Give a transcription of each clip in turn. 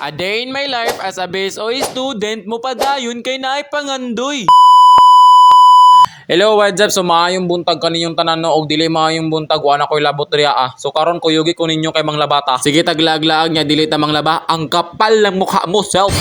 A day in my life as a BSOy student mo pa dayon kay naay pangandoy. Hello, what's up? So maayong buntag kaninyong tanan no og dili maayong buntag wala ko'y labot riya ah. So karon kuyugi ko ninyo kay manglabata. Sige taglaag-laag nya dili ta manglaba. Ang kapal ng mukha mo, self.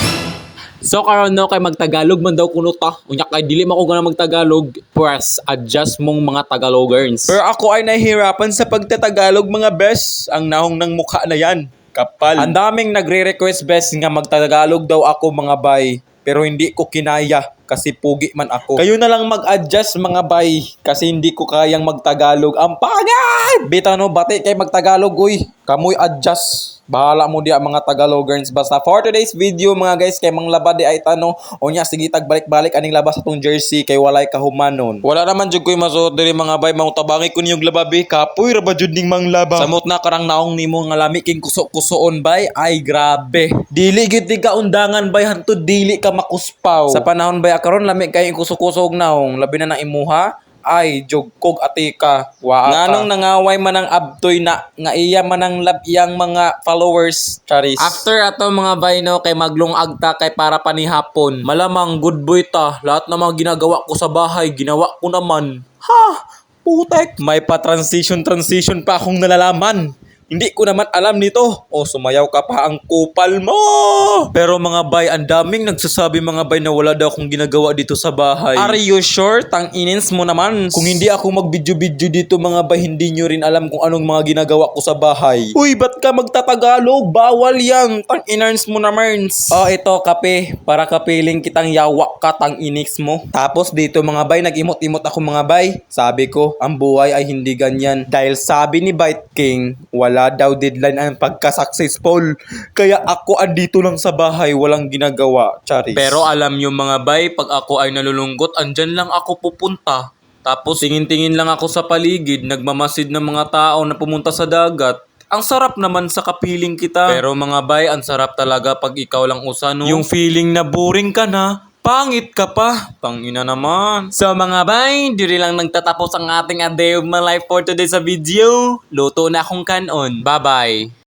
So karon no kay magtagalog man daw kuno ta. Unya kay dili man ko gana magtagalog. Press adjust mong mga Tagalogers. Pero ako ay nahihirapan sa pagtatagalog mga bes. Ang nahong ng mukha na yan. Kapal. Ang daming nagre-request best nga magtagalog daw ako mga bay. Pero hindi ko kinaya kasi pugi man ako. Kayo na lang mag-adjust mga bay. Kasi hindi ko kayang magtagalog. Ang pangit! Bita no, bati kay magtagalog uy. Kamoy adjust. Bahala mo di ang mga Tagalogers. Basta for today's video mga guys, kay manglaba di ay tanong. O nya, sige tagbalik-balik aning labas sa tong jersey kay walay kahumanon. Wala naman jud ko'y masuot diri mga bay, mautabangi ko niyong lababi. Kapoy ra ba jud ning manglaba? Samot na karang naong nimo nga lami king kuso-kusoon bay. Ay grabe. Dili gid ka undangan bay hantud dili ka makuspaw. Sa panahon bay karon lami kay kuso-kusog naong labi na nang imuha. Ay, jogkog atika. Waa Nganong nangaway man ang abtoy na nga iya man ang labyang mga followers, Charis. After ato mga bay no, kay maglungag ta kay para panihapon. Malamang good boy ta. Lahat na mga ginagawa ko sa bahay, ginawa ko naman. Ha! Putek! May pa-transition pa akong nalalaman. Hindi ko naman alam nito. O sumayaw ka pa ang kupal mo! Pero mga bay, ang daming nagsasabi mga bay na wala daw akong ginagawa dito sa bahay. Are you sure? Tang-inins mo naman. Kung hindi ako mag-video dito mga bay, hindi nyo rin alam kung anong mga ginagawa ko sa bahay. Uy, ba't ka magtatagalog? Bawal yan. Tang-inarns mo naman. Oh, ito kape. Para kapiling kitang yawak ka, tang-inix mo. Tapos dito mga bay, nag-imot-imot ako mga bay. Sabi ko, ang buhay ay hindi ganyan. Dahil sabi ni Bite King, wala daw deadline ang pagka-successful. Kaya ako andito lang sa bahay, walang ginagawa. Charis. Pero alam nyo mga bay, pag ako ay nalulungkot, andyan lang ako pupunta. Tapos tingin-tingin lang ako sa paligid, nagmamasid ng mga tao na pumunta sa dagat. Ang sarap naman sa kapiling kita. Pero mga bay, ang sarap talaga pag ikaw lang usano. Yung feeling na boring ka na, pangit ka pa. Tangina naman. So mga bay, diri lang nagtatapos ang ating A Day of My Life for today sa video. Luto na akong kanon. Bye-bye.